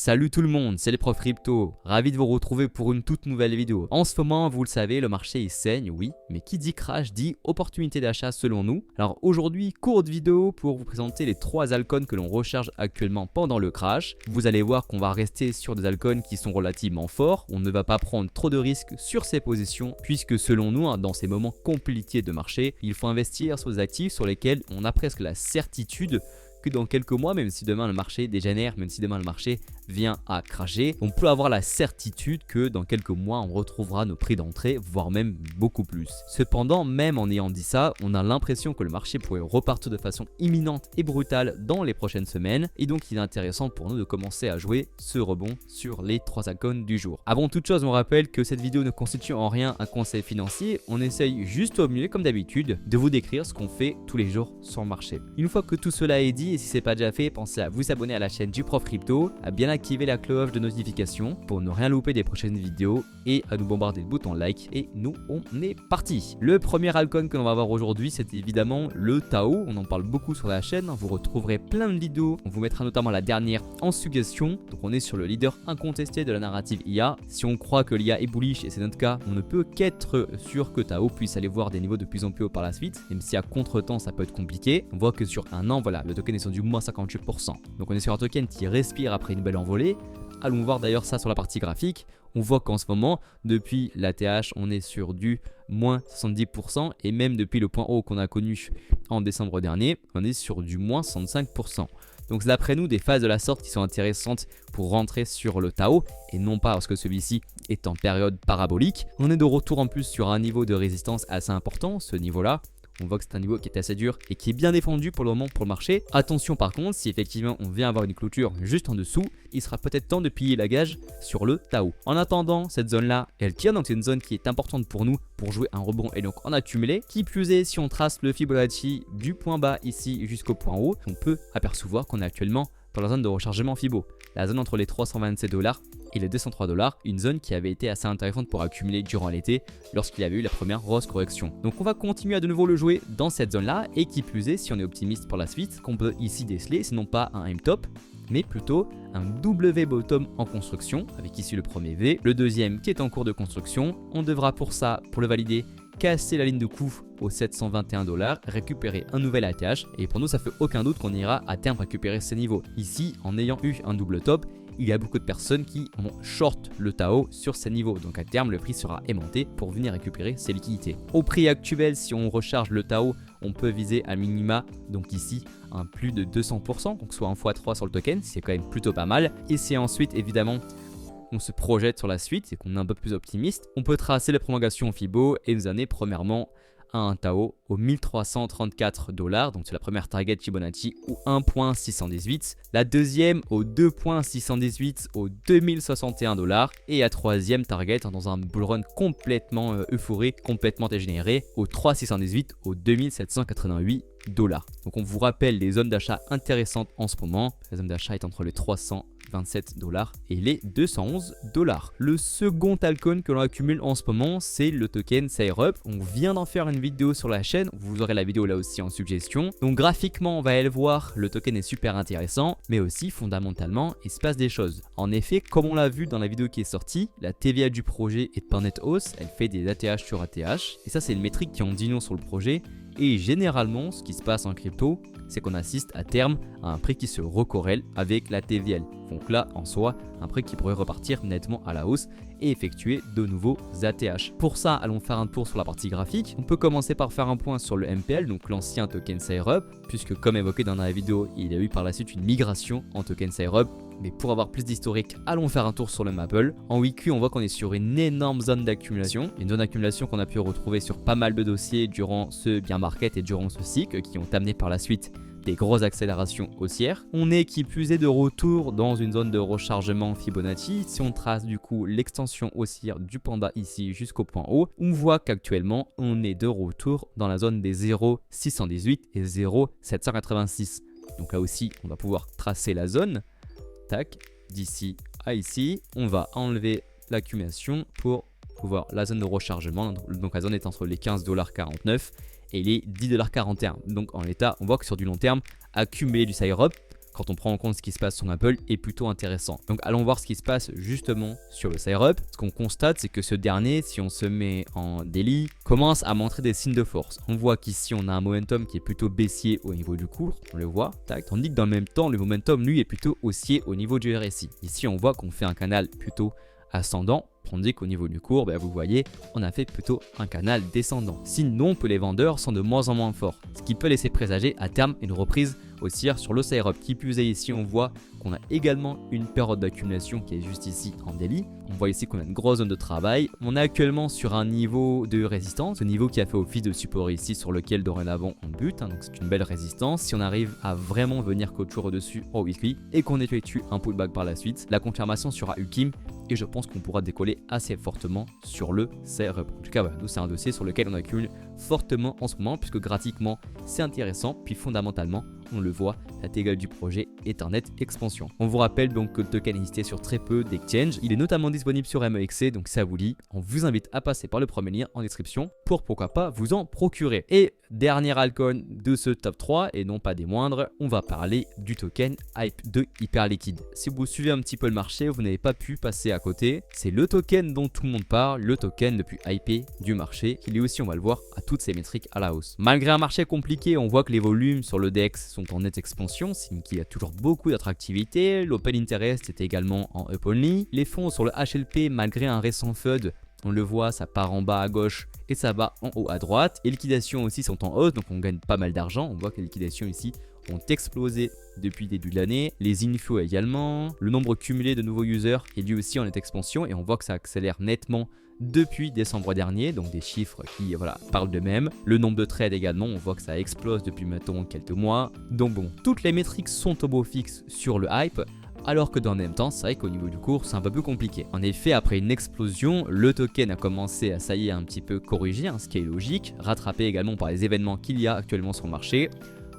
Salut tout le monde, c'est les profs crypto, ravi de vous retrouver pour une toute nouvelle vidéo. En ce moment, vous le savez, le marché il saigne, oui, mais qui dit crash dit opportunité d'achat selon nous. Alors aujourd'hui, courte vidéo pour vous présenter les 3 altcoins que l'on recharge actuellement pendant le crash. Vous allez voir qu'on va rester sur des altcoins qui sont relativement forts, on ne va pas prendre trop de risques sur ces positions, puisque selon nous, dans ces moments compliqués de marché, il faut investir sur des actifs sur lesquels on a presque la certitude que dans quelques mois, même si demain le marché dégénère, même si demain le marché vient à cracher, on peut avoir la certitude que dans quelques mois on retrouvera nos prix d'entrée, voire même beaucoup plus. Cependant, même en ayant dit ça, on a l'impression que le marché pourrait repartir de façon imminente et brutale dans les prochaines semaines, et donc il est intéressant pour nous de commencer à jouer ce rebond sur les 3 altcoins du jour. Avant toute chose, on rappelle que cette vidéo ne constitue en rien un conseil financier, on essaye juste au mieux, comme d'habitude, de vous décrire ce qu'on fait tous les jours sur le marché. Une fois que tout cela est dit, et si ce n'est pas déjà fait, pensez à vous abonner à la chaîne du Prof Crypto, à bien activer la cloche de notification pour ne rien louper des prochaines vidéos et à nous bombarder le bouton like. Et nous, on est parti. Le premier altcoin que l'on va voir aujourd'hui, c'est évidemment le Tao. On en parle beaucoup sur la chaîne, vous retrouverez plein de vidéos. On vous mettra notamment la dernière en suggestion. Donc on est sur le leader incontesté de la narrative IA. Si on croit que l'IA est bullish, et c'est notre cas, on ne peut qu'être sûr que Tao puisse aller voir des niveaux de plus en plus haut par la suite, même si à contre-temps ça peut être compliqué. On voit que sur un an, voilà, le token est sur du moins 58%. Donc on est sur un token qui respire après une belle envolée. Allons voir d'ailleurs ça sur la partie graphique. On voit qu'en ce moment, depuis l'ATH, on est sur du moins 70% et même depuis le point haut qu'on a connu en décembre dernier, on est sur du moins 65%. Donc c'est d'après nous des phases de la sorte qui sont intéressantes pour rentrer sur le Tao et non pas parce que celui-ci est en période parabolique. On est de retour en plus sur un niveau de résistance assez important, ce niveau-là. On voit que c'est un niveau qui est assez dur et qui est bien défendu pour le moment pour le marché. Attention par contre, si effectivement on vient avoir une clôture juste en dessous, il sera peut-être temps de piller la gage sur le Tao. En attendant, cette zone là, elle tient, donc c'est une zone qui est importante pour nous pour jouer un rebond et donc en accumuler. Qui plus est, si on trace le Fibonacci du point bas ici jusqu'au point haut, on peut apercevoir qu'on est actuellement dans la zone de rechargement Fibo. La zone entre les 327 $ et les 203 $, une zone qui avait été assez intéressante pour accumuler durant l'été lorsqu'il y avait eu la première grosse correction. Donc on va continuer à de nouveau le jouer dans cette zone là et qui plus est, si on est optimiste pour la suite, qu'on peut ici déceler, c'est non pas un M-top, mais plutôt un W bottom en construction avec ici le premier V, le deuxième qui est en cours de construction. On devra pour ça, pour le valider, casser la ligne de coup aux 721 $, récupérer un nouvel ATH et pour nous ça fait aucun doute qu'on ira à terme récupérer ces niveaux. Ici, en ayant eu un double top, il y a beaucoup de personnes qui ont short le Tao sur ces niveaux. Donc à terme, le prix sera aimanté pour venir récupérer ces liquidités. Au prix actuel, si on recharge le Tao, on peut viser un minima, donc ici, un plus de 200%, donc soit un x3 sur le token, c'est quand même plutôt pas mal. Et c'est ensuite, évidemment, on se projette sur la suite et qu'on est un peu plus optimiste, on peut tracer les prolongations Fibo et nous amener premièrement à un Tao aux 1334 $, donc c'est la première target Fibonacci ou 1.618, la deuxième au 2.618 au 2061 $ et la troisième target dans un bull run complètement euphorique, complètement dégénéré au 3.618 au 2788 $. Donc on vous rappelle les zones d'achat intéressantes en ce moment. La zone d'achat est entre les 327 $ et les 211 $. Le second altcoin que l'on accumule en ce moment, c'est le token SairUp. On vient d'en faire une vidéo sur la chaîne, vous aurez la vidéo là aussi en suggestion. Donc graphiquement, on va aller voir, le token est super intéressant, mais aussi fondamentalement, il se passe des choses. En effet, comme on l'a vu dans la vidéo qui est sortie, la TVA du projet est en nette hausse, elle fait des ATH sur ATH, et ça c'est une métrique qui en dit non sur le projet. Et généralement, ce qui se passe en crypto, c'est qu'on assiste à terme à un prix qui se recorrèle avec la TVL. Donc là, en soi, un prix qui pourrait repartir nettement à la hausse et effectuer de nouveaux ATH. Pour ça, allons faire un tour sur la partie graphique. On peut commencer par faire un point sur le MPL, donc l'ancien token SairUp, puisque comme évoqué dans la vidéo, il y a eu par la suite une migration en token SairUp. Mais pour avoir plus d'historique, allons faire un tour sur le Maple. En weekly, on voit qu'on est sur une énorme zone d'accumulation. Une zone d'accumulation qu'on a pu retrouver sur pas mal de dossiers durant ce bear market et durant ce cycle qui ont amené par la suite des grosses accélérations haussières. On est qui plus est de retour dans une zone de rechargement Fibonacci. Si on trace du coup l'extension haussière du panda ici jusqu'au point haut, on voit qu'actuellement on est de retour dans la zone des 0,618 et 0,786. Donc là aussi, on va pouvoir tracer la zone. Tac, d'ici à ici, on va enlever l'accumulation pour pouvoir la zone de rechargement. Donc la zone est entre les 15,49 $ et les 10,41 $. Donc en l'état, on voit que sur du long terme, accumuler du SairUp quand on prend en compte ce qui se passe sur Apple, est plutôt intéressant. Donc allons voir ce qui se passe justement sur le Sire Up. Ce qu'on constate, c'est que ce dernier, si on se met en daily, commence à montrer des signes de force. On voit qu'ici on a un momentum qui est plutôt baissier au niveau du cours, on le voit, tac, tandis que dans le même temps, le momentum lui est plutôt haussier au niveau du RSI. Ici on voit qu'on fait un canal plutôt ascendant, tandis qu'au niveau du cours, vous voyez, on a fait plutôt un canal descendant. Sinon que les vendeurs sont de moins en moins forts, ce qui peut laisser présager à terme une reprise haussière sur le Sire Up. Qui plus est, ici on voit qu'on a également une période d'accumulation qui est juste ici en daily. On voit ici qu'on a une grosse zone de travail. On est actuellement sur un niveau de résistance, ce niveau qui a fait office de support ici sur lequel dorénavant on bute, donc c'est une belle résistance. Si on arrive à vraiment venir clôturer au-dessus au weekly et qu'on effectue un pullback par la suite, la confirmation sera ultime et je pense qu'on pourra décoller assez fortement sur le Sire Up. En tout cas, voilà, nous c'est un dossier sur lequel on accumule fortement en ce moment puisque graphiquement c'est intéressant, puis fondamentalement on le voit, la TGL du projet est en nette expansion. On vous rappelle donc que le token est listé sur très peu d'exchanges. Il est notamment disponible sur MEXC, donc ça vous dit, on vous invite à passer par le premier lien en description pour pourquoi pas vous en procurer. Et dernier altcoin de ce top 3 et non pas des moindres, on va parler du token Hype de Hyperliquid. Si vous suivez un petit peu le marché, vous n'avez pas pu passer à côté. C'est le token dont tout le monde parle, le token le plus hypé du marché. Il est aussi, on va le voir, à toutes ses métriques à la hausse. Malgré un marché compliqué, on voit que les volumes sur le DEX sont en nette expansion, signe qu'il y a toujours beaucoup d'attractivité. L'open interest est également en up only. Les fonds sur le HLP, malgré un récent FUD, on le voit, ça part en bas à gauche et ça va en haut à droite. Les liquidations aussi sont en hausse, donc on gagne pas mal d'argent. On voit que les liquidations ici ont explosé depuis le début de l'année. Les infos également. Le nombre cumulé de nouveaux users est lui aussi en nette expansion et on voit que ça accélère nettement depuis décembre dernier, donc des chiffres qui parlent d'eux-mêmes. Le nombre de trades également, on voit que ça explose depuis maintenant quelques mois. Donc bon, toutes les métriques sont au beau fixe sur le hype, alors que dans le même temps, c'est vrai qu'au niveau du cours, c'est un peu plus compliqué. En effet, après une explosion, le token a commencé à, ça y est, un petit peu corriger, ce qui est logique, rattrapé également par les événements qu'il y a actuellement sur le marché.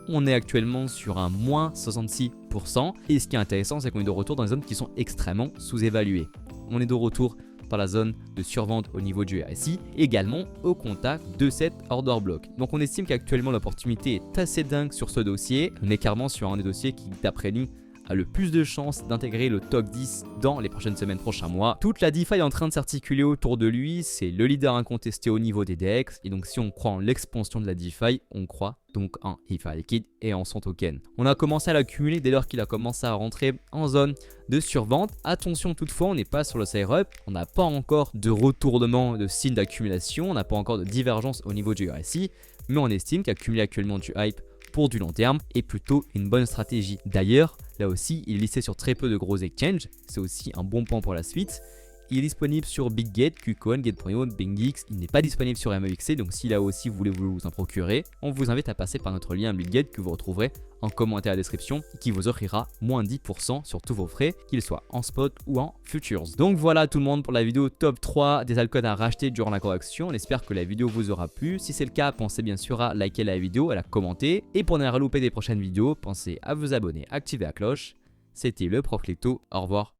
On est actuellement sur un moins 66%, et ce qui est intéressant, c'est qu'on est de retour dans des zones qui sont extrêmement sous-évaluées. On est de retour dans la zone de survente au niveau du RSI, également au contact de cet order block. Donc on estime qu'actuellement l'opportunité est assez dingue sur ce dossier. On est carrément sur un des dossiers qui, d'après nous, a le plus de chances d'intégrer le top 10 dans les prochaines semaines, prochains mois. Toute la DeFi est en train de s'articuler autour de lui, c'est le leader incontesté au niveau des DEX, et donc si on croit en l'expansion de la DeFi, on croit donc en Hyperliquid et en son token. On a commencé à l'accumuler dès lors qu'il a commencé à rentrer en zone de survente. Attention toutefois, on n'est pas sur le Sire Up, on n'a pas encore de retournement de signe d'accumulation, on n'a pas encore de divergence au niveau du RSI, mais on estime qu'accumuler actuellement du hype pour du long terme est plutôt une bonne stratégie. D'ailleurs, là aussi, il est listé sur très peu de gros exchanges, c'est aussi un bon point pour la suite. Il est disponible sur BigGate, KuCoin, Gate.io, BingX. Il n'est pas disponible sur MEXC, donc si là aussi vous voulez vous en procurer, on vous invite à passer par notre lien BigGate que vous retrouverez en commentaire à la description, qui vous offrira moins 10% sur tous vos frais, qu'ils soient en spot ou en futures. Donc voilà tout le monde pour la vidéo top 3 des altcoins à racheter durant la correction. On espère que la vidéo vous aura plu. Si c'est le cas, pensez bien sûr à liker la vidéo, à la commenter. Et pour ne rien louper des prochaines vidéos, pensez à vous abonner, activer la cloche. C'était le Prof Lecto. Au revoir.